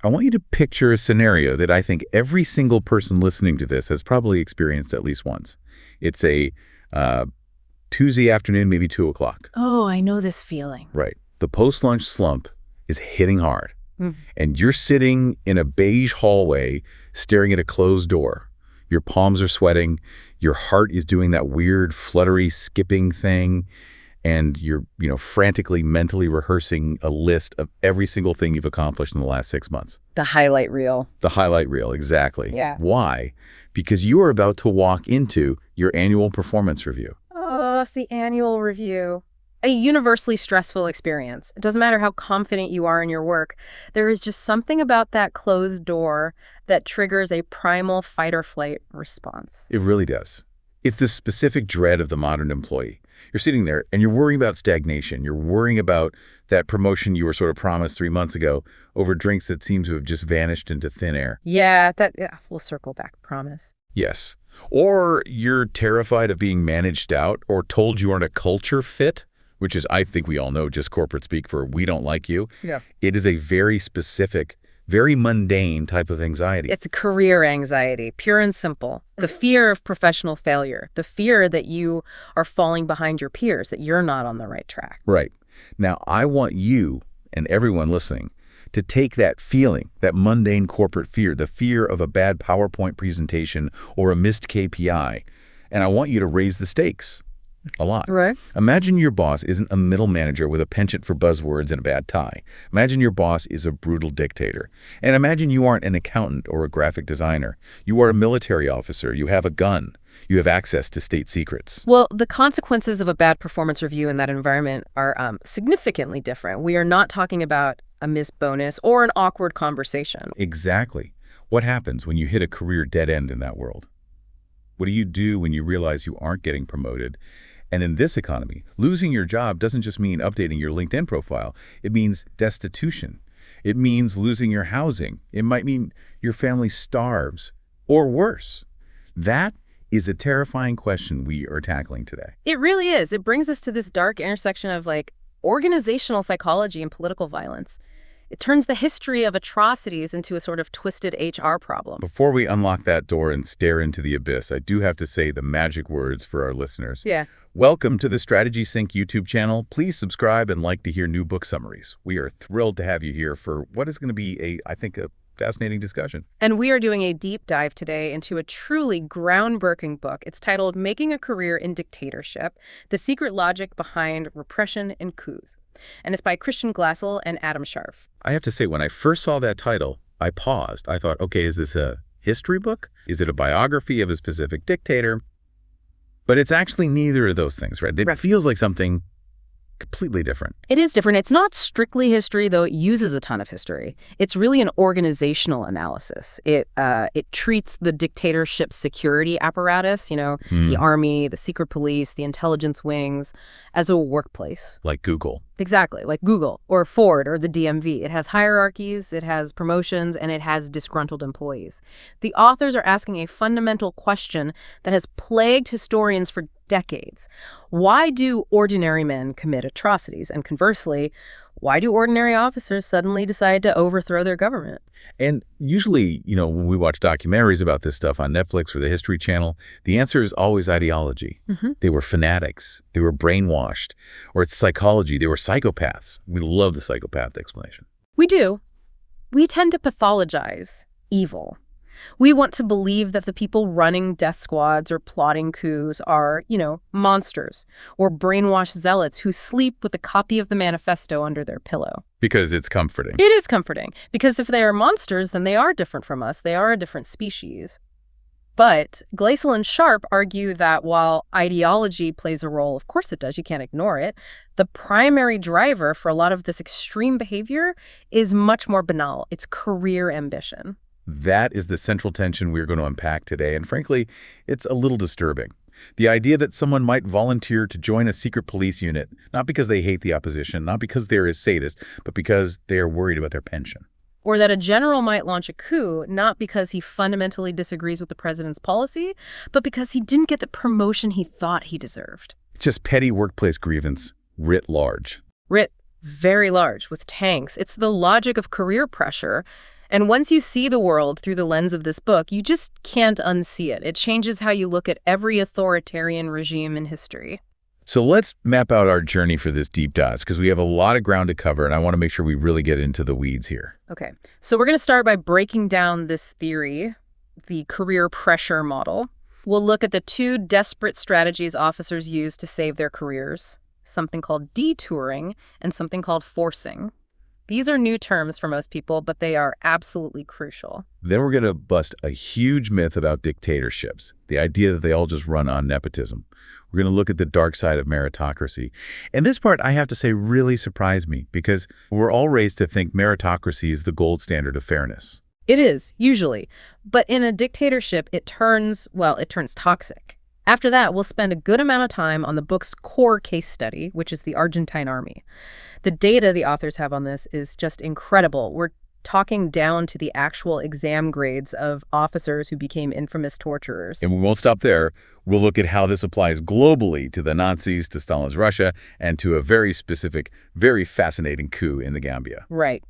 I want you to picture a scenario that I think every single person listening to this has probably experienced at least once. It's a Tuesday afternoon, maybe 2 o'clock. Oh, I know this feeling. Right. The post-lunch slump is hitting hard. And you're sitting in a beige hallway staring at a closed door. Your palms are sweating. Your heart is doing that weird, fluttery, skipping thing. And you're, frantically, mentally rehearsing a list of every single thing you've accomplished in the last 6 months. The highlight reel. The highlight reel, exactly. Yeah. Why? Because you are about to walk into your annual performance review. Oh, the annual review. A universally stressful experience. It doesn't matter how confident you are in your work. There is just something about that closed door that triggers a primal fight or flight response. It really does. It's the specific dread of the modern employee. You're sitting there and you're worrying about stagnation. You're worrying about that promotion you were sort of promised 3 months ago over drinks that seem to have just vanished into thin air. Yeah, we'll circle back, promise. Yes. Or you're terrified of being managed out or told you aren't a culture fit, which is, I think we all know, just corporate speak for we don't like you. Yeah. It is a very specific, very mundane type of anxiety. It's career anxiety, pure and simple. The fear of professional failure, the fear that you are falling behind your peers, that you're not on the right track. Right. Now, I want you and everyone listening to take that feeling, that mundane corporate fear, the fear of a bad PowerPoint presentation or a missed KPI, and I want you to raise the stakes. A lot. Right. Imagine your boss isn't a middle manager with a penchant for buzzwords and a bad tie. Imagine your boss is a brutal dictator. And imagine you aren't an accountant or a graphic designer. You are a military officer. You have a gun. You have access to state secrets. Well, the consequences of a bad performance review in that environment are significantly different. We are not talking about a missed bonus or an awkward conversation. Exactly. What happens when you hit a career dead end in that world? What do you do when you realize you aren't getting promoted? And in this economy, losing your job doesn't just mean updating your LinkedIn profile. It means destitution. It means losing your housing. It might mean your family starves, or worse. That is a terrifying question we are tackling today. It really is. It brings us to this dark intersection of organizational psychology and political violence. It turns the history of atrocities into a sort of twisted HR problem. Before we unlock that door and stare into the abyss, I do have to say the magic words for our listeners. Yeah. Welcome to the Strategy Sync YouTube channel. Please subscribe and like to hear new book summaries. We are thrilled to have you here for what is going to be I think, a fascinating discussion. And we are doing a deep dive today into a truly groundbreaking book. It's titled Making a Career in Dictatorship, The Secret Logic Behind Repression and Coups. And it's by Christian Gläßel and Adam Scharpf. I have to say, when I first saw that title, I paused. I thought, okay, is this a history book? Is it a biography of a specific dictator? But it's actually neither of those things, right? It feels like something completely different. It is different. It's not strictly history, though it uses a ton of history. It's really an organizational analysis. It treats the dictatorship security apparatus, the army, the secret police, the intelligence wings, as a workplace. Like Google. Exactly, like Google or Ford or the DMV. It has hierarchies, it has promotions, and it has disgruntled employees. The authors are asking a fundamental question that has plagued historians for decades. Why do ordinary men commit atrocities? And conversely, why do ordinary officers suddenly decide to overthrow their government? And usually, when we watch documentaries about this stuff on Netflix or the History Channel, the answer is always ideology. They were fanatics. They were brainwashed. Or it's psychology. They were psychopaths. We love the psychopath explanation. We do. We tend to pathologize evil. We want to believe that the people running death squads or plotting coups are, monsters or brainwashed zealots who sleep with a copy of the manifesto under their pillow. Because it's comforting. It is comforting. Because if they are monsters, then they are different from us. They are a different species. But Gläßel and Scharpf argue that while ideology plays a role, of course it does, you can't ignore it, the primary driver for a lot of this extreme behavior is much more banal. It's career ambition. That is the central tension we're going to unpack today, and frankly, it's a little disturbing. The idea that someone might volunteer to join a secret police unit, not because they hate the opposition, not because they're a sadist, but because they are worried about their pension. Or that a general might launch a coup, not because he fundamentally disagrees with the president's policy, but because he didn't get the promotion he thought he deserved. It's just petty workplace grievance, writ large. Writ very large, with tanks. It's the logic of career pressure. And once you see the world through the lens of this book, you just can't unsee it. It changes how you look at every authoritarian regime in history. So let's map out our journey for this deep dive, because we have a lot of ground to cover, and I want to make sure we really get into the weeds here. Okay, so we're going to start by breaking down this theory, the career pressure model. We'll look at the two desperate strategies officers use to save their careers, something called detouring and something called forcing. These are new terms for most people, but they are absolutely crucial. Then we're going to bust a huge myth about dictatorships, the idea that they all just run on nepotism. We're going to look at the dark side of meritocracy. And this part, I have to say, really surprised me, because we're all raised to think meritocracy is the gold standard of fairness. It is, usually. But in a dictatorship, it turns toxic. After that, we'll spend a good amount of time on the book's core case study, which is the Argentine army. The data the authors have on this is just incredible. We're talking down to the actual exam grades of officers who became infamous torturers. And we won't stop there. We'll look at how this applies globally to the Nazis, to Stalin's Russia, and to a very specific, very fascinating coup in the Gambia. Right.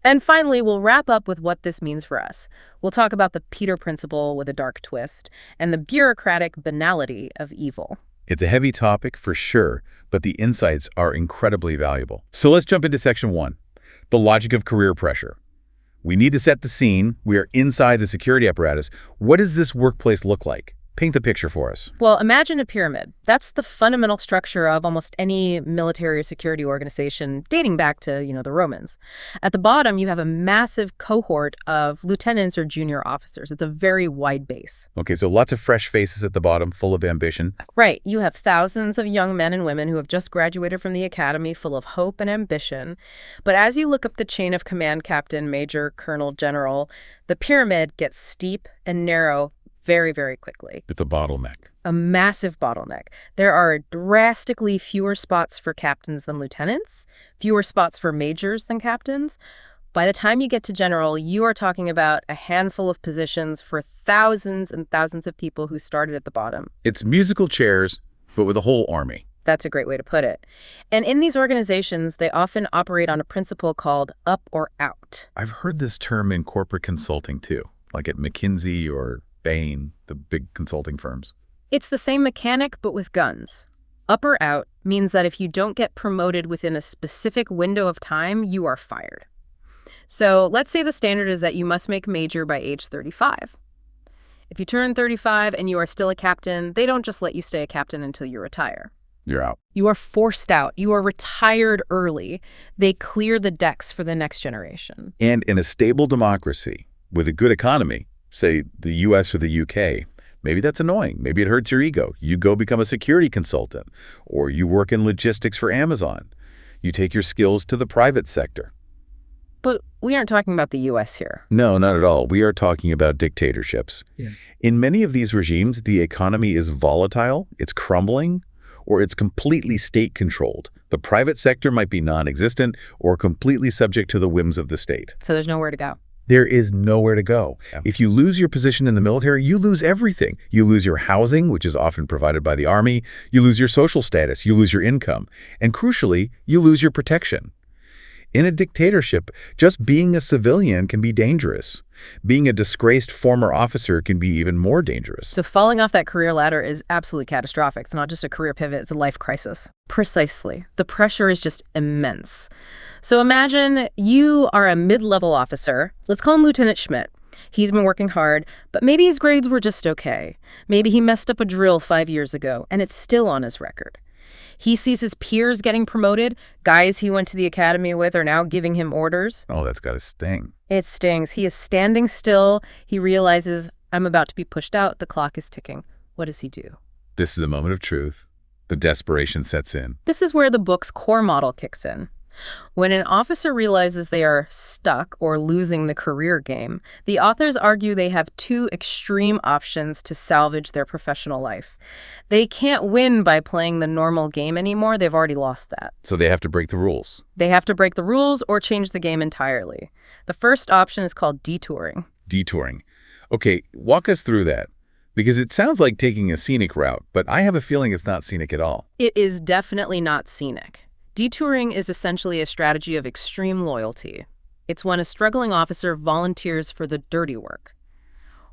And finally, we'll wrap up with what this means for us. We'll talk about the Peter Principle with a dark twist and the bureaucratic banality of evil. It's a heavy topic for sure, but the insights are incredibly valuable. So let's jump into section 1, the logic of career pressure. We need to set the scene. We are inside the security apparatus. What does this workplace look like? Paint the picture for us. Well, imagine a pyramid. That's the fundamental structure of almost any military or security organization dating back to, the Romans. At the bottom, you have a massive cohort of lieutenants or junior officers. It's a very wide base. Okay, so lots of fresh faces at the bottom, full of ambition. Right. You have thousands of young men and women who have just graduated from the academy, full of hope and ambition. But as you look up the chain of command, captain, major, colonel, general, the pyramid gets steep and narrow very, very quickly. It's a bottleneck. A massive bottleneck. There are drastically fewer spots for captains than lieutenants, fewer spots for majors than captains. By the time you get to general, you are talking about a handful of positions for thousands and thousands of people who started at the bottom. It's musical chairs, but with a whole army. That's a great way to put it. And in these organizations, they often operate on a principle called up or out. I've heard this term in corporate consulting too, like at McKinsey or Bain, the big consulting firms. It's the same mechanic, but with guns. Up or out means that if you don't get promoted within a specific window of time, you are fired. So let's say the standard is that you must make major by age 35. If you turn 35 and you are still a captain, they don't just let you stay a captain until you retire. You're out. You are forced out. You are retired early. They clear the decks for the next generation. And in a stable democracy with a good economy, say the US or the UK, maybe that's annoying. Maybe it hurts your ego. You go become a security consultant, or you work in logistics for Amazon. You take your skills to the private sector. But we aren't talking about the US here. No, not at all. We are talking about dictatorships. Yeah. In many of these regimes, the economy is volatile, it's crumbling, or it's completely state-controlled. The private sector might be non-existent or completely subject to the whims of the state. So there's nowhere to go. There is nowhere to go. Yeah. If you lose your position in the military, you lose everything. You lose your housing, which is often provided by the army. You lose your social status. You lose your income. And crucially, you lose your protection. In a dictatorship, just being a civilian can be dangerous. Being a disgraced former officer can be even more dangerous. So falling off that career ladder is absolutely catastrophic. It's not just a career pivot, it's a life crisis. Precisely. The pressure is just immense. So imagine you are a mid-level officer. Let's call him Lieutenant Schmidt. He's been working hard, but maybe his grades were just okay. Maybe he messed up a drill 5 years ago, and it's still on his record. He sees his peers getting promoted. Guys he went to the academy with are now giving him orders. Oh, that's got to sting. It stings. He is standing still. He realizes, I'm about to be pushed out. The clock is ticking. What does he do? This is the moment of truth. The desperation sets in. This is where the book's core model kicks in. When an officer realizes they are stuck or losing the career game, the authors argue they have two extreme options to salvage their professional life. They can't win by playing the normal game anymore. They've already lost that. So they have to break the rules. They have to break the rules or change the game entirely. The first option is called detouring. Detouring. Okay, walk us through that. Because it sounds like taking a scenic route, but I have a feeling it's not scenic at all. It is definitely not scenic. Detouring is essentially a strategy of extreme loyalty. It's when a struggling officer volunteers for the dirty work.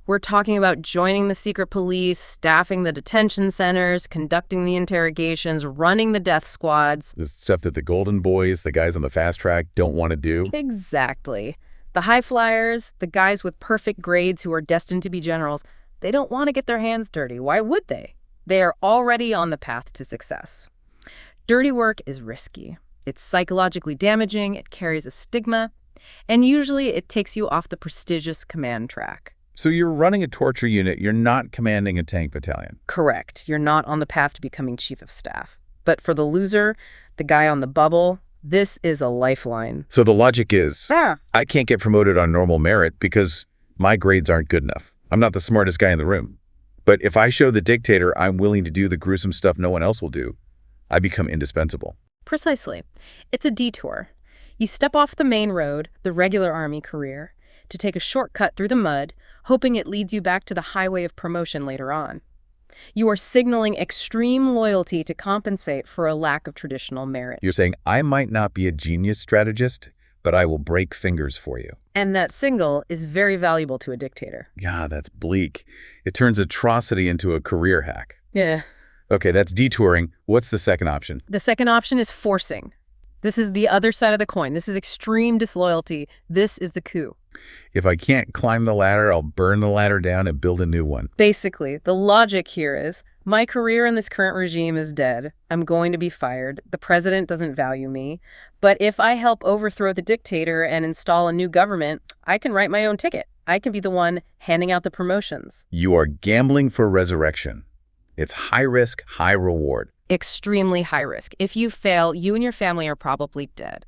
We're talking about joining the secret police, staffing the detention centers, conducting the interrogations, running the death squads. The stuff that the golden boys, the guys on the fast track, don't want to do. Exactly. The high flyers, the guys with perfect grades who are destined to be generals, they don't want to get their hands dirty. Why would they? They are already on the path to success. Dirty work is risky. It's psychologically damaging, it carries a stigma, and usually it takes you off the prestigious command track. So you're running a torture unit, you're not commanding a tank battalion. Correct. You're not on the path to becoming chief of staff. But for the loser, the guy on the bubble, this is a lifeline. So the logic is, Yeah. I can't get promoted on normal merit because my grades aren't good enough. I'm not the smartest guy in the room. But if I show the dictator I'm willing to do the gruesome stuff no one else will do, I become indispensable. Precisely. It's a detour. You step off the main road, the regular army career, to take a shortcut through the mud, hoping it leads you back to the highway of promotion later on. You are signaling extreme loyalty to compensate for a lack of traditional merit. You're saying, I might not be a genius strategist, but I will break fingers for you. And that signal is very valuable to a dictator. Yeah, that's bleak. It turns atrocity into a career hack. Yeah. Okay, that's detouring. What's the second option? The second option is forcing. This is the other side of the coin. This is extreme disloyalty. This is the coup. If I can't climb the ladder, I'll burn the ladder down and build a new one. Basically, the logic here is, my career in this current regime is dead. I'm going to be fired. The president doesn't value me. But if I help overthrow the dictator and install a new government, I can write my own ticket. I can be the one handing out the promotions. You are gambling for resurrection. It's high risk, high reward. Extremely high risk. If you fail, you and your family are probably dead.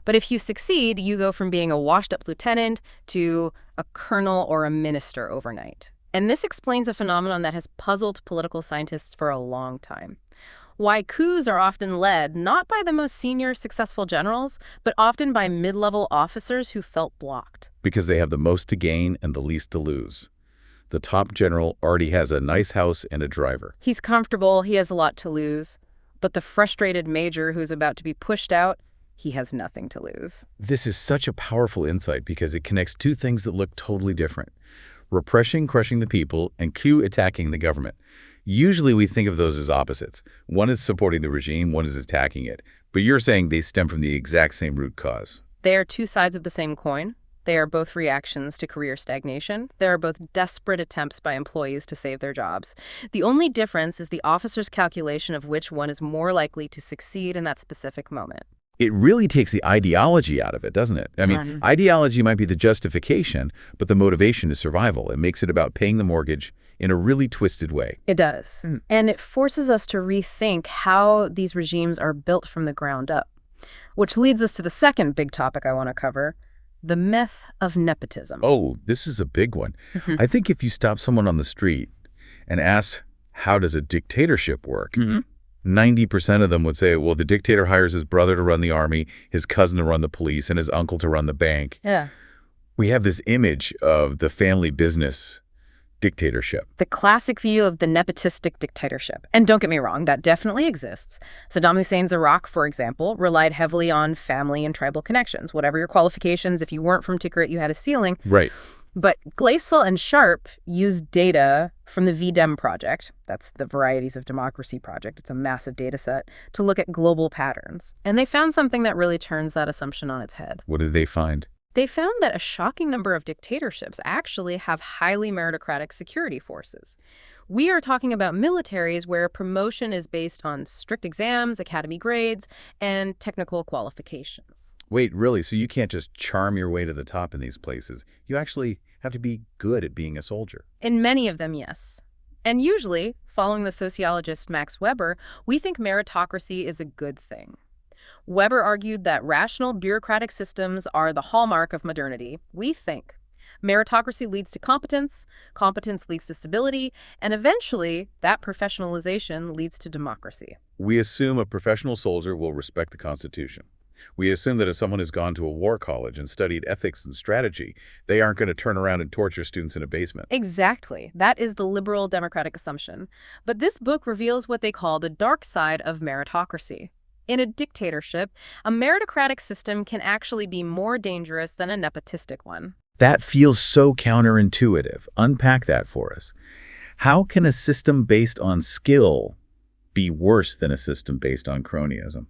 But if you succeed, you go from being a washed-up lieutenant to a colonel or a minister overnight. And this explains a phenomenon that has puzzled political scientists for a long time. Why coups are often led not by the most senior, successful generals, but often by mid-level officers who felt blocked. Because they have the most to gain and the least to lose. The top general already has a nice house and a driver. He's comfortable, he has a lot to lose. But the frustrated major who's about to be pushed out, he has nothing to lose. This is such a powerful insight because it connects two things that look totally different. Repression crushing the people and coup attacking the government. Usually we think of those as opposites. One is supporting the regime, one is attacking it. But you're saying they stem from the exact same root cause. They are two sides of the same coin. They are both reactions to career stagnation. They are both desperate attempts by employees to save their jobs. The only difference is the officer's calculation of which one is more likely to succeed in that specific moment. It really takes the ideology out of it, doesn't it? I mean, ideology might be the justification, but the motivation is survival. It makes it about paying the mortgage in a really twisted way. It does. And it forces us to rethink how these regimes are built from the ground up. Which leads us to the second big topic I want to cover, the myth of nepotism. Oh, this is a big one. I think if you stop someone on the street and ask, how does a dictatorship work? 90% of them would say, well, the dictator hires his brother to run the army, his cousin to run the police, and his uncle to run the bank. Yeah. We have this image of the family business dictatorship. The classic view of the nepotistic dictatorship. And don't get me wrong, that definitely exists. Saddam Hussein's Iraq, for example, relied heavily on family and tribal connections. Whatever your qualifications, if you weren't from Tikrit, you had a ceiling. Right. But Gläßel and Scharpf used data from the VDEM project, that's the Varieties of Democracy project, it's a massive data set, to look at global patterns. And they found something that really turns that assumption on its head. What did they find? They found that a shocking number of dictatorships actually have highly meritocratic security forces. We are talking about militaries where promotion is based on strict exams, academy grades, and technical qualifications. Wait, really? So you can't just charm your way to the top in these places. You actually have to be good at being a soldier. In many of them, yes. And usually, following the sociologist Max Weber, we think meritocracy is a good thing. Weber argued that rational bureaucratic systems are the hallmark of modernity. We think meritocracy leads to competence, competence leads to stability, and eventually that professionalization leads to democracy. We assume a professional soldier will respect the Constitution. We assume that if someone has gone to a war college and studied ethics and strategy, they aren't going to turn around and torture students in a basement. Exactly. That is the liberal democratic assumption. But this book reveals what they call the dark side of meritocracy. In a dictatorship, a meritocratic system can actually be more dangerous than a nepotistic one. That feels so counterintuitive. Unpack that for us. How can a system based on skill be worse than a system based on cronyism?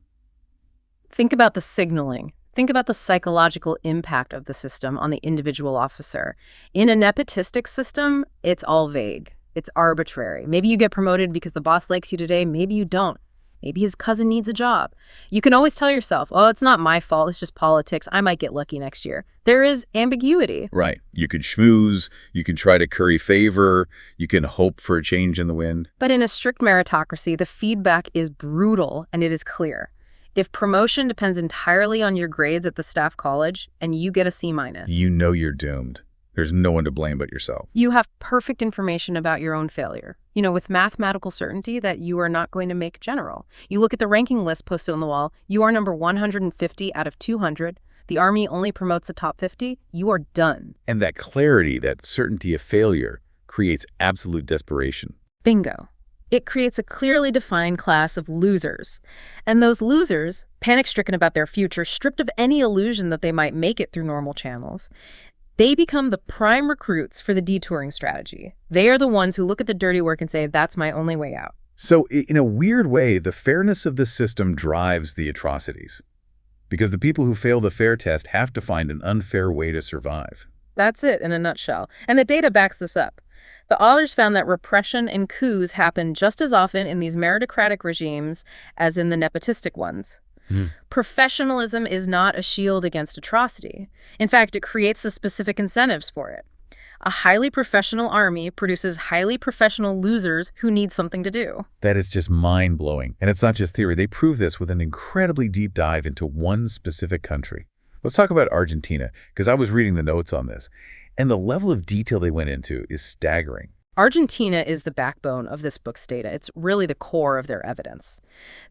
Think about the signaling. Think about the psychological impact of the system on the individual officer. In a nepotistic system, it's all vague. It's arbitrary. Maybe you get promoted because the boss likes you today, maybe you don't. Maybe his cousin needs a job. You can always tell yourself, oh, it's not my fault, it's just politics. I might get lucky next year. There is ambiguity. Right. You could schmooze, you can try to curry favor, you can hope for a change in the wind. But in a strict meritocracy, the feedback is brutal and it is clear. If promotion depends entirely on your grades at the staff college and you get a C-, You know you're doomed. There's no one to blame but yourself. you have perfect information about your own failure. With mathematical certainty that you are not going to make general. You look at the ranking list posted on the wall, you are number 150 out of 200. The Army only promotes the top 50. You are done. And that clarity, that certainty of failure, creates absolute desperation. Bingo. It creates a clearly defined class of losers. And those losers, panic-stricken about their future, stripped of any illusion that they might make it through normal channels, they become the prime recruits for the detouring strategy. They are the ones who look at the dirty work and say, that's my only way out. So in a weird way, the fairness of the system drives the atrocities. Because the people who fail the fair test have to find an unfair way to survive. That's it in a nutshell. And the data backs this up. The authors found that repression and coups happen just as often in these meritocratic regimes as in the nepotistic ones. Professionalism is not a shield against atrocity. In fact, it creates the specific incentives for it. A highly professional army produces highly professional losers who need something to do. That is just mind-blowing. And it's not just theory. They prove this with an incredibly deep dive into one specific country. Let's talk about Argentina, because I was reading the notes on this. And the level of detail they went into is staggering. Argentina is the backbone of this book's data. It's really the core of their evidence.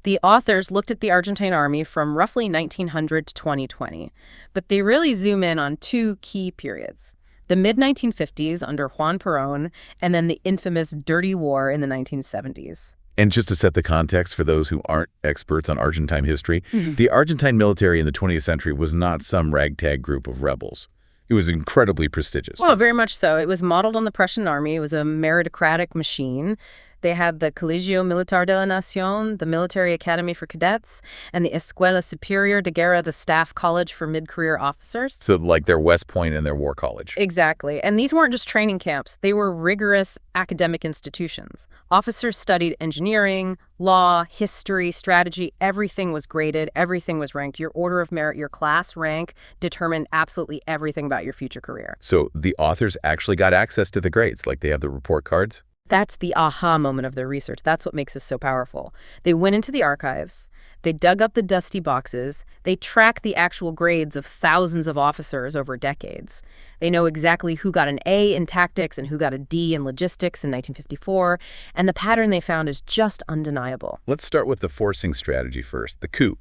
The authors looked at the Argentine army from roughly 1900 to 2020, but they really zoom in on two key periods. The mid-1950s under Juan Perón, and then the infamous Dirty War in the 1970s. And just to set the context for those who aren't experts on Argentine history, the Argentine military in the 20th century was not some ragtag group of rebels. It was incredibly prestigious. Well, very much so. It was modeled on the Prussian army. It was a meritocratic machine. They had the Colegio Militar de la Nación, the military academy for cadets, and the Escuela Superior de Guerra, the staff college for mid-career officers. So like their West Point and their War College. Exactly. And these weren't just training camps. They were rigorous academic institutions. Officers studied engineering, law, history, strategy. Everything was graded. Everything was ranked. Your order of merit, your class rank determined absolutely everything about your future career. So the authors actually got access to the grades, like they have the report cards? That's the aha moment of their research. That's what makes this so powerful. They went into the archives, they dug up the dusty boxes, they tracked the actual grades of thousands of officers over decades. They know exactly who got an A in tactics and who got a D in logistics in 1954, and the pattern they found is just undeniable. Let's start with the forcing strategy first, the coup,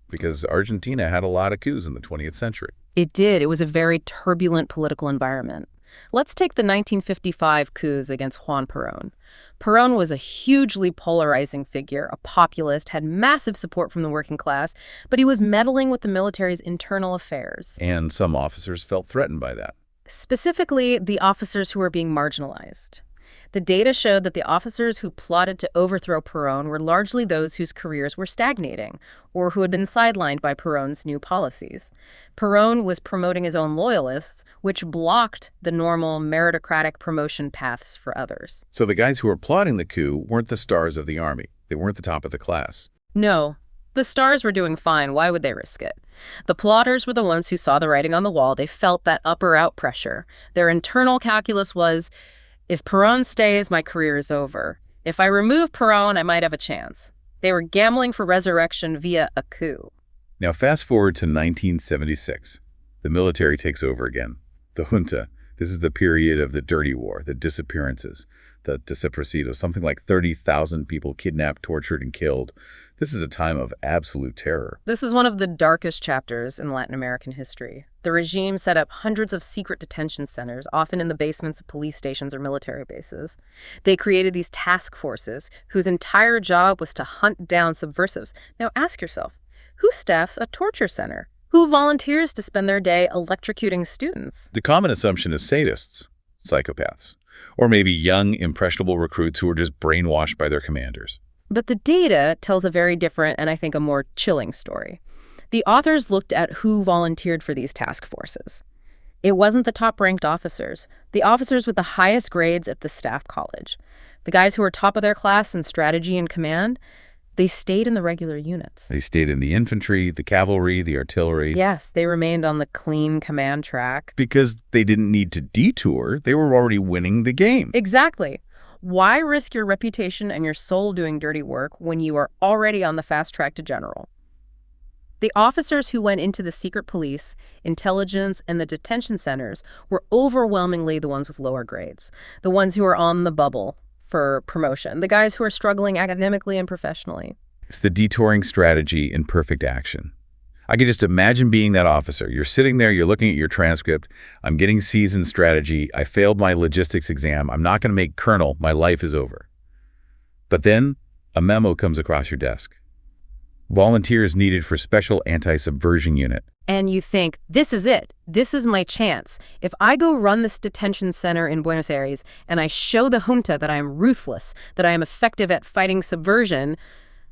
because Argentina had a lot of coups in the 20th century. It did. It was a very turbulent political environment. Let's take the 1955 coups against Juan Perón. Perón was a hugely polarizing figure, a populist, had massive support from the working class, but he was meddling with the military's internal affairs. And some officers felt threatened by that. Specifically, the officers who were being marginalized. The data showed that the officers who plotted to overthrow Perón were largely those whose careers were stagnating or who had been sidelined by Perón's new policies. Perón was promoting his own loyalists, which blocked the normal meritocratic promotion paths for others. So the guys who were plotting the coup weren't the stars of the army. They weren't the top of the class. No. The stars were doing fine. Why would they risk it? The plotters were the ones who saw the writing on the wall. They felt that up or out pressure. Their internal calculus was, if Perón stays, my career is over. If I remove Perón, I might have a chance. They were gambling for resurrection via a coup. Now fast forward to 1976. The military takes over again. The junta. This is the period of the Dirty War, the disappearances, the desaparecidos, something like 30,000 people kidnapped, tortured, and killed. This is a time of absolute terror. This is one of the darkest chapters in Latin American history. The regime set up hundreds of secret detention centers, often in the basements of police stations or military bases. They created these task forces whose entire job was to hunt down subversives. Now ask yourself, Who staffs a torture center? Who volunteers to spend their day electrocuting students? The common assumption is sadists, psychopaths, or maybe young, impressionable recruits who are just brainwashed by their commanders. But the data tells a very different and I think a more chilling story. The authors looked at who volunteered for these task forces. It wasn't the top-ranked officers, the officers with the highest grades at the staff college. The guys who were top of their class in strategy and command, they stayed in the regular units. They stayed in the infantry, the cavalry, the artillery. Yes, they remained on the clean command track. Because they didn't need to detour, they were already winning the game. Exactly. Why risk your reputation and your soul doing dirty work when you are already on the fast track to general? The officers who went into the secret police, intelligence, and the detention centers were overwhelmingly the ones with lower grades, the ones who are on the bubble for promotion, the guys who are struggling academically and professionally. It's the detouring strategy in perfect action. I could just imagine being that officer. You're sitting there, you're looking at your transcript. I'm getting C's in strategy. I failed my logistics exam. I'm not going to make colonel. My life is over. But then a memo comes across your desk. Volunteers needed for special anti-subversion unit. And you think, this is it. This is my chance. If I go run this detention center in Buenos Aires and I show the junta that I am ruthless, that I am effective at fighting subversion,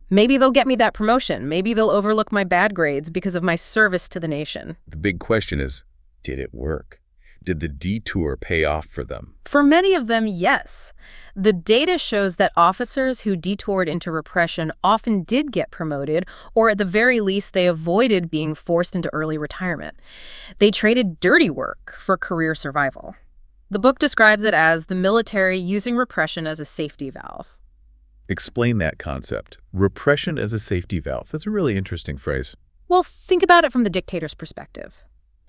maybe they'll get me that promotion. Maybe they'll overlook my bad grades because of my service to the nation. The big question is, did it work? Did the detour pay off for them? For many of them, yes. The data shows that officers who detoured into repression often did get promoted, or at the very least, they avoided being forced into early retirement. They traded dirty work for career survival. The book describes it as the military using repression as a safety valve. Explain that concept. Repression as a safety valve. That's a really interesting phrase. Well, think about it from the dictator's perspective.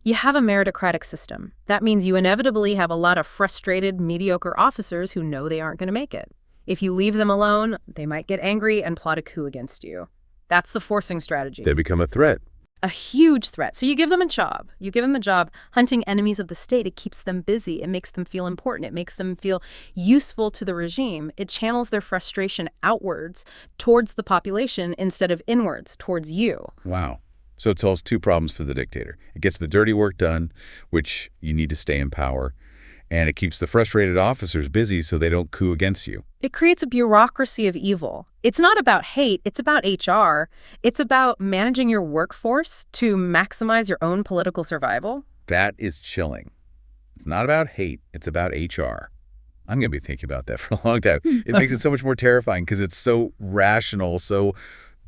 You have a meritocratic system. That means you inevitably have a lot of frustrated, mediocre officers who know they aren't going to make it. If you leave them alone, they might get angry and plot a coup against you. That's the forcing strategy. They become a threat. A huge threat. So you give them a job. You give them a job hunting enemies of the state. It keeps them busy. It makes them feel important. It makes them feel useful to the regime. It channels their frustration outwards towards the population instead of inwards towards you. Wow. So it solves two problems for the dictator. It gets the dirty work done, which you need to stay in power, and it keeps the frustrated officers busy so they don't coup against you. It creates a bureaucracy of evil. It's not about hate, it's about HR. It's about managing your workforce to maximize your own political survival. That is chilling. It's not about hate, it's about HR. I'm going to be thinking about that for a long time. It makes it so much more terrifying because it's so rational, so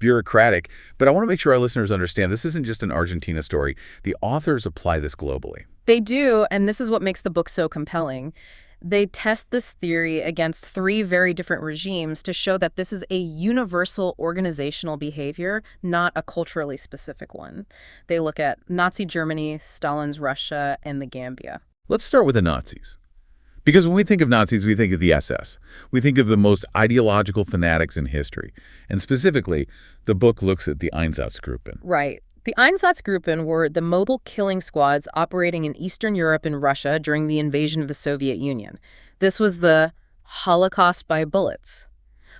bureaucratic. But I want to make sure our listeners understand this isn't just an Argentina story. The authors apply this globally. They do, and this is what makes the book so compelling. They test this theory against 3 very different regimes to show that this is a universal organizational behavior, not a culturally specific one. They look at Nazi Germany, Stalin's Russia, and the Gambia. Let's start with the Nazis. Because when we think of Nazis, we think of the SS. We think of the most ideological fanatics in history. And specifically, the book looks at the Einsatzgruppen. Right. The Einsatzgruppen were the mobile killing squads operating in Eastern Europe and Russia during the invasion of the Soviet Union. This was the Holocaust by bullets.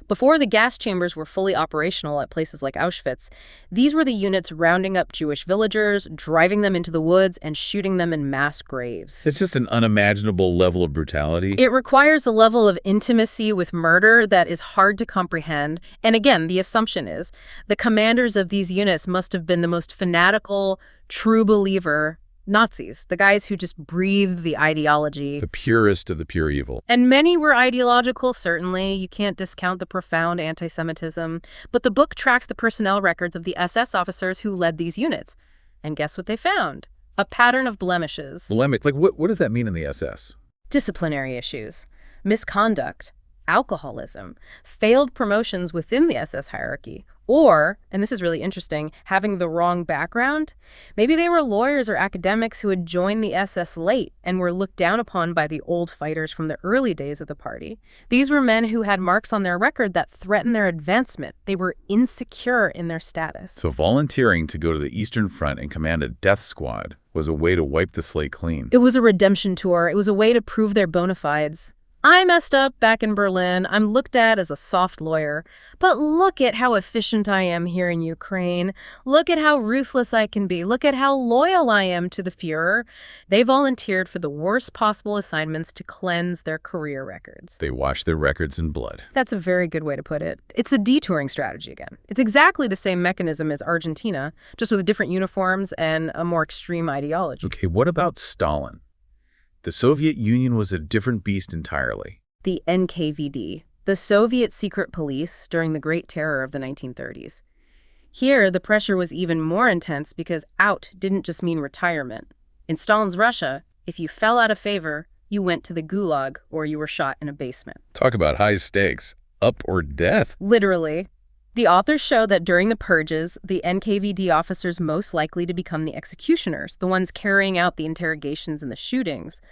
Before the gas chambers were fully operational at places like Auschwitz, these were the units rounding up Jewish villagers, driving them into the woods, and shooting them in mass graves. It's just an unimaginable level of brutality. It requires a level of intimacy with murder that is hard to comprehend. And again, the assumption is the commanders of these units must have been the most fanatical, true believer Nazis, the guys who just breathed the ideology. The purest of the pure evil. And many were ideological, certainly. You can't discount the profound anti-Semitism. But the book tracks the personnel records of the SS officers who led these units. And guess what they found? A pattern of blemishes. Like, what does that mean in the SS? Disciplinary issues, misconduct, alcoholism, failed promotions within the SS hierarchy, or, and this is really interesting, having the wrong background. Maybe they were lawyers or academics who had joined the SS late and were looked down upon by the old fighters from the early days of the party. These were men who had marks on their record that threatened their advancement. They were insecure in their status. So volunteering to go to the Eastern Front and command a death squad was a way to wipe the slate clean. It was a redemption tour. It was a way to prove their bona fides. I messed up back in Berlin. I'm looked at as a soft lawyer. But look at how efficient I am here in Ukraine. Look at how ruthless I can be. Look at how loyal I am to the Führer. They volunteered for the worst possible assignments to cleanse their career records. They wash their records in blood. That's a very good way to put it. It's the detouring strategy again. It's exactly the same mechanism as Argentina, just with different uniforms and a more extreme ideology. Okay, what about Stalin? The Soviet Union was a different beast entirely. The NKVD, the Soviet secret police during the Great Terror of the 1930s. Here, the pressure was even more intense because out didn't just mean retirement. In Stalin's Russia, if you fell out of favor, you went to the gulag or you were shot in a basement. Talk about high stakes. Up or death. Literally. The authors show that during the purges, the NKVD officers most likely to become the executioners, the ones carrying out the interrogations and the shootings,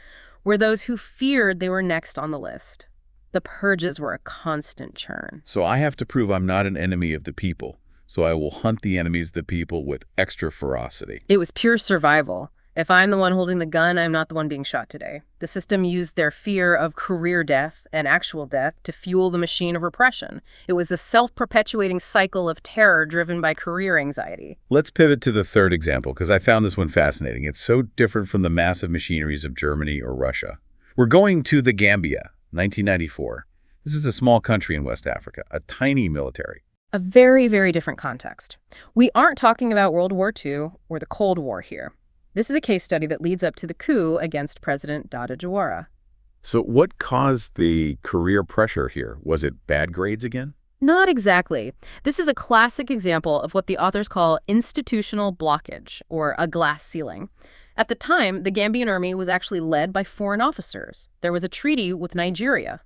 were those who feared they were next on the list. The purges were a constant churn. So I have to prove I'm not an enemy of the people. So I will hunt the enemies of the people with extra ferocity. It was pure survival. If I'm the one holding the gun, I'm not the one being shot today. The system used their fear of career death and actual death to fuel the machine of repression. It was a self-perpetuating cycle of terror driven by career anxiety. Let's pivot to the third example, because I found this one fascinating. It's so different from the massive machineries of Germany or Russia. We're going to the Gambia, 1994. This is a small country in West Africa, a tiny military. A very, very different context. We aren't talking about World War II or the Cold War here. This is a case study that leads up to the coup against President Dada Jawara. So what caused the career pressure here? Was it bad grades again? Not exactly. This is a classic example of what the authors call institutional blockage, or a glass ceiling. At the time, the Gambian army was actually led by foreign officers. There was a treaty with Nigeria.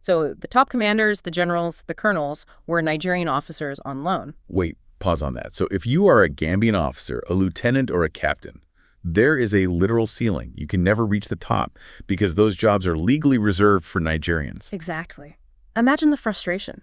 So the top commanders, the generals, the colonels were Nigerian officers on loan. Wait, pause on that. So if you are a Gambian officer, a lieutenant or a captain, there is a literal ceiling. You can never reach the top because those jobs are legally reserved for Nigerians. Exactly. Imagine the frustration.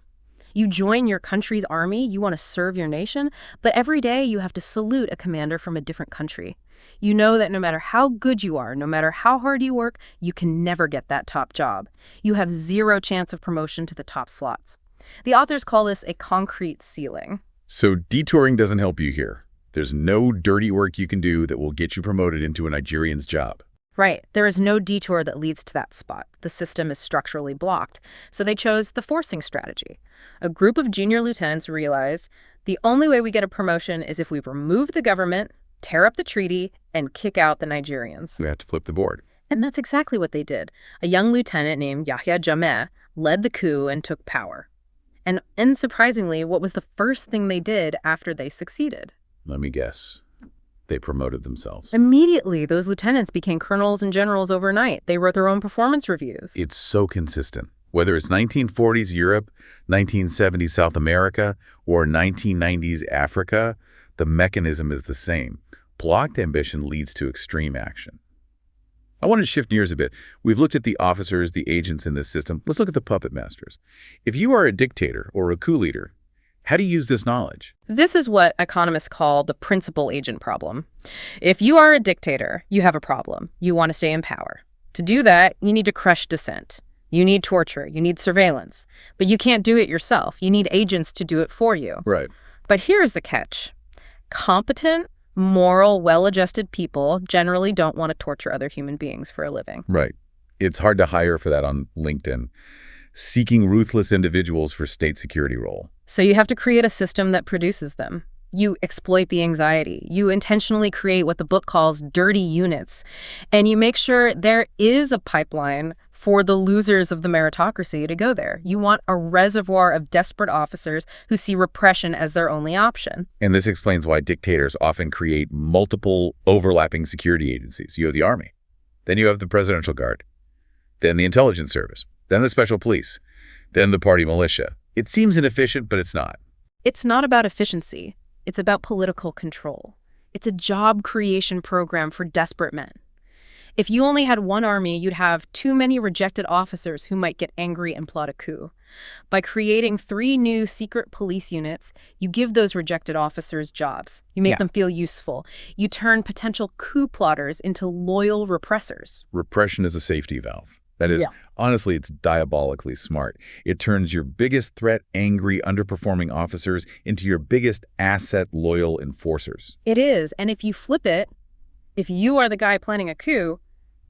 You join your country's army, you want to serve your nation, but every day you have to salute a commander from a different country. You know that no matter how good you are, no matter how hard you work, you can never get that top job. You have zero chance of promotion to the top slots. The authors call this a concrete ceiling. So detouring doesn't help you here. There's no dirty work you can do that will get you promoted into a Nigerian's job. Right. There is no detour that leads to that spot. The system is structurally blocked. So they chose the forcing strategy. A group of junior lieutenants realized the only way we get a promotion is if we remove the government, tear up the treaty, and kick out the Nigerians. We have to flip the board. And that's exactly what they did. A young lieutenant named Yahya Jammeh led the coup and took power. And unsurprisingly, what was the first thing they did after they succeeded? Let me guess. They promoted themselves. Immediately, those lieutenants became colonels and generals overnight. They wrote their own performance reviews. It's so consistent. Whether it's 1940s Europe, 1970s South America, or 1990s Africa, the mechanism is the same. Blocked ambition leads to extreme action. I want to shift gears a bit. We've looked at the officers, the agents in this system. Let's look at the puppet masters. If you are a dictator or a coup leader, how do you use this knowledge? This is what economists call the principal agent problem. If you are a dictator, you have a problem. You want to stay in power. To do that, you need to crush dissent. You need torture. You need surveillance. But you can't do it yourself. You need agents to do it for you. Right. But here's the catch. Competent, moral, well-adjusted people generally don't want to torture other human beings for a living. Right. It's hard to hire for that on LinkedIn. Seeking ruthless individuals for state security role. So you have to create a system that produces them. You exploit the anxiety. You intentionally create what the book calls dirty units. And you make sure there is a pipeline for the losers of the meritocracy to go there. You want a reservoir of desperate officers who see repression as their only option. And this explains why dictators often create multiple overlapping security agencies. You have the army, then you have the presidential guard, then the intelligence service, then the special police, then the party militia. It seems inefficient, but it's not. It's not about efficiency. It's about political control. It's a job creation program for desperate men. If you only had one army, you'd have too many rejected officers who might get angry and plot a coup. By creating 3 new secret police units, you give those rejected officers jobs. You make them feel useful. You turn potential coup plotters into loyal repressors. Repression is a safety valve. That is, Yeah. honestly, it's diabolically smart. It turns your biggest threat, angry, underperforming officers into your biggest asset, loyal enforcers. It is. And if you flip it, if you are the guy planning a coup,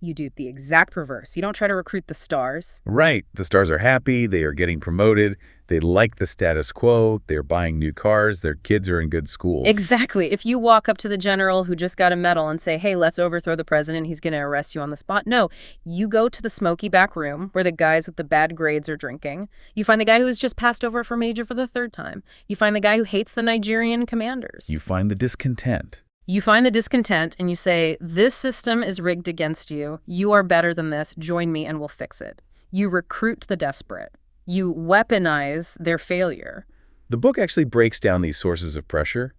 you do the exact reverse. You don't try to recruit the stars. Right. The stars are happy. They are getting promoted. They like the status quo. They're buying new cars. Their kids are in good schools. Exactly. If you walk up to the general who just got a medal and say, hey, let's overthrow the president, he's going to arrest you on the spot. No, you go to the smoky back room where the guys with the bad grades are drinking. You find the guy who was just passed over for major for the third time. You find the guy who hates the Nigerian commanders. You find the discontent. You find the discontent and you say, this system is rigged against you. You are better than this. Join me and we'll fix it. You recruit the desperate. You weaponize their failure. The book actually breaks down these sources of pressure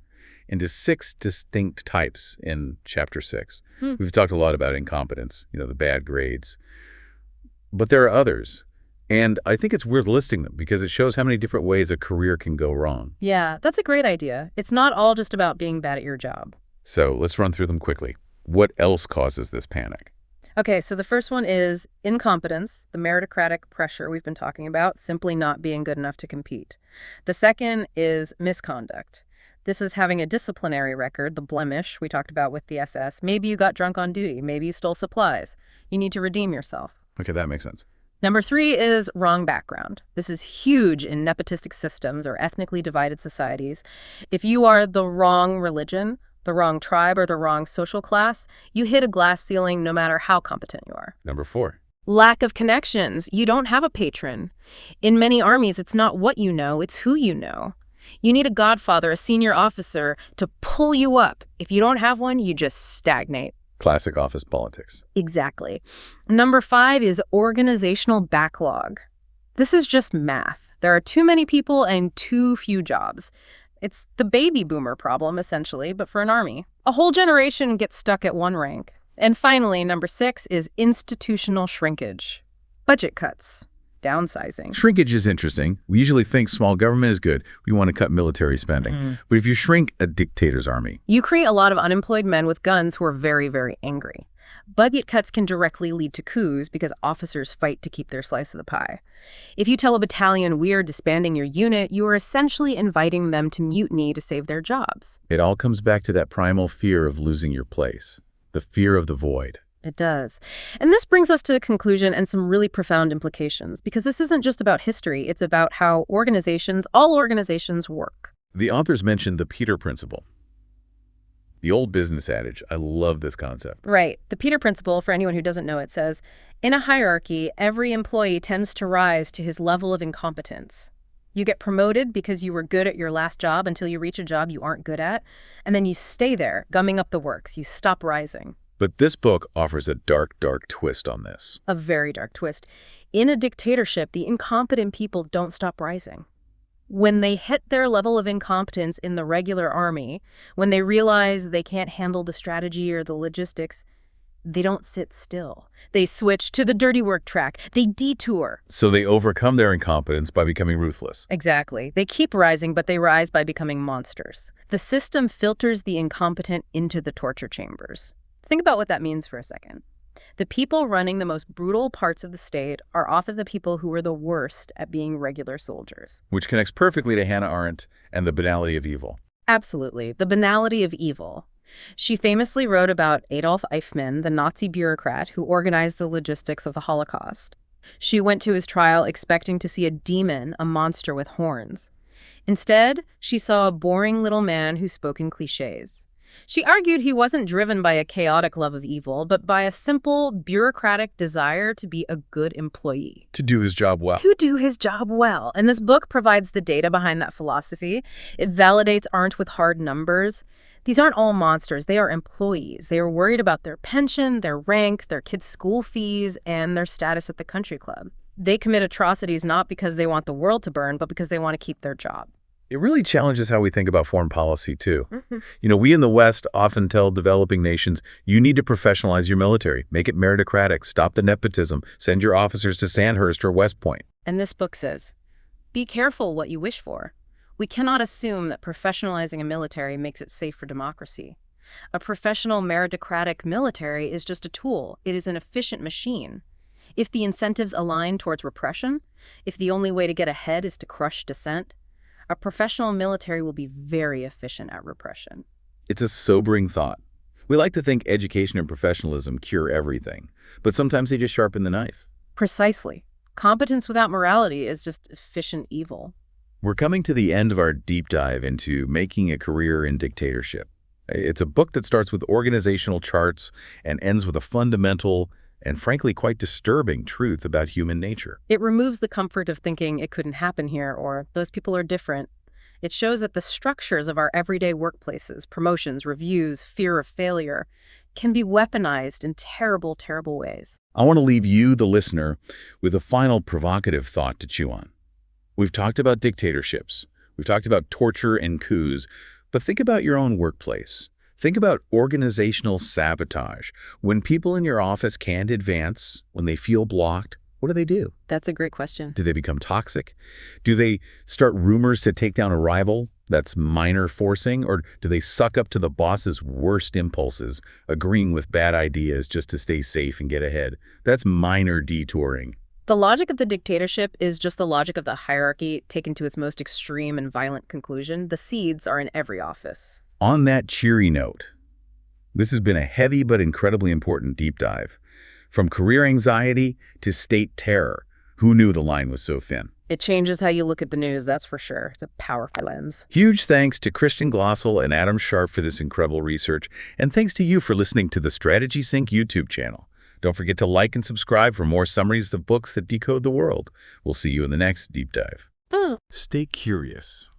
into 6 distinct types in Chapter 6. We've talked a lot about incompetence, the bad grades. But there are others. And I think it's worth listing them because it shows how many different ways a career can go wrong. Yeah, that's a great idea. It's not all just about being bad at your job. So let's run through them quickly. What else causes this panic? Okay, so the first one is incompetence, the meritocratic pressure we've been talking about, simply not being good enough to compete. The second is misconduct. This is having a disciplinary record, the blemish we talked about with the SS. Maybe you got drunk on duty. Maybe you stole supplies. You need to redeem yourself. Okay, that makes sense. Number 3 is wrong background. This is huge in nepotistic systems or ethnically divided societies. If you are the wrong religion, the wrong tribe, or the wrong social class, you hit a glass ceiling no matter how competent you are. Number 4. Lack of connections. You don't have a patron. In many armies, it's not what you know, it's who you know. You need a godfather, a senior officer, to pull you up. If you don't have one, you just stagnate. Classic office politics. Exactly. Number 5 is organizational backlog. This is just math. There are too many people and too few jobs. It's the baby boomer problem, essentially, but for an army. A whole generation gets stuck at one rank. And finally, number 6 is institutional shrinkage. Budget cuts. Downsizing. Shrinkage is interesting. We usually think small government is good. We want to cut military spending. But if you shrink a dictator's army, You create a lot of unemployed men with guns who are very, very angry. Budget cuts can directly lead to coups because officers fight to keep their slice of the pie. If you tell a battalion we are disbanding your unit, you are essentially inviting them to mutiny to save their jobs. it all comes back to that primal fear of losing your place, the fear of the void. It does. And this brings us to the conclusion and some really profound implications, because this isn't just about history, it's about how all organizations work. The authors mentioned the Peter Principle. The old business adage. I love this concept. Right. The Peter Principle, for anyone who doesn't know it, says, in a hierarchy, every employee tends to rise to his level of incompetence. You get promoted because you were good at your last job until you reach a job you aren't good at, and then you stay there, gumming up the works. You stop rising. But this book offers a dark, dark twist on this. A very dark twist. In a dictatorship, the incompetent people don't stop rising. When they hit their level of incompetence in the regular army, when they realize they can't handle the strategy or the logistics, they don't sit still. They switch to the dirty work track. They detour. So they overcome their incompetence by becoming ruthless. Exactly. They keep rising, but they rise by becoming monsters. The system filters the incompetent into the torture chambers. Think about what that means for a second. The people running the most brutal parts of the state are often the people who are the worst at being regular soldiers. Which connects perfectly to Hannah Arendt and the banality of evil. Absolutely. The banality of evil. She famously wrote about Adolf Eichmann, the Nazi bureaucrat who organized the logistics of the Holocaust. She went to his trial expecting to see a demon, a monster with horns. Instead, she saw a boring little man who spoke in cliches. She argued he wasn't driven by a chaotic love of evil, but by a simple, bureaucratic desire to be a good employee. To do his job well. To do his job well. And this book provides the data behind that philosophy. It validates Arendt with hard numbers. These aren't all monsters. They are employees. They are worried about their pension, their rank, their kids' school fees, and their status at the country club. They commit atrocities not because they want the world to burn, but because they want to keep their job. It really challenges how we think about foreign policy, too. We in the West often tell developing nations, you need to professionalize your military, make it meritocratic, stop the nepotism, send your officers to Sandhurst or West Point. And this book says, be careful what you wish for. We cannot assume that professionalizing a military makes it safe for democracy. A professional meritocratic military is just a tool. It is an efficient machine. If the incentives align towards repression, if the only way to get ahead is to crush dissent, a professional military will be very efficient at repression. It's a sobering thought. We like to think education and professionalism cure everything, but sometimes they just sharpen the knife. Precisely. Competence without morality is just efficient evil. We're coming to the end of our deep dive into Making a Career in Dictatorship. It's a book that starts with organizational charts and ends with a fundamental and frankly quite disturbing truth about human nature. It removes the comfort of thinking it couldn't happen here or those people are different. It shows that the structures of our everyday workplaces, promotions, reviews, fear of failure, can be weaponized in terrible, terrible ways. I want to leave you, the listener, with a final provocative thought to chew on. We've talked about dictatorships. We've talked about torture and coups. But think about your own workplace. Think about organizational sabotage. When people in your office can't advance, when they feel blocked, what do? That's a great question. Do they become toxic? Do they start rumors to take down a rival? That's minor forcing. Or do they suck up to the boss's worst impulses, agreeing with bad ideas just to stay safe and get ahead? That's minor detouring. The logic of the dictatorship is just the logic of the hierarchy taken to its most extreme and violent conclusion. The seeds are in every office. On that cheery note, this has been a heavy but incredibly important deep dive. From career anxiety to state terror. Who knew the line was so thin? It changes how you look at the news, that's for sure. It's a powerful lens. Huge thanks to Gläßel and Adam Scharpf for this incredible research, and thanks to you for listening to the Strategy Sync YouTube channel. Don't forget to like and subscribe for more summaries of books that decode the world. We'll see you in the next deep dive. Stay curious.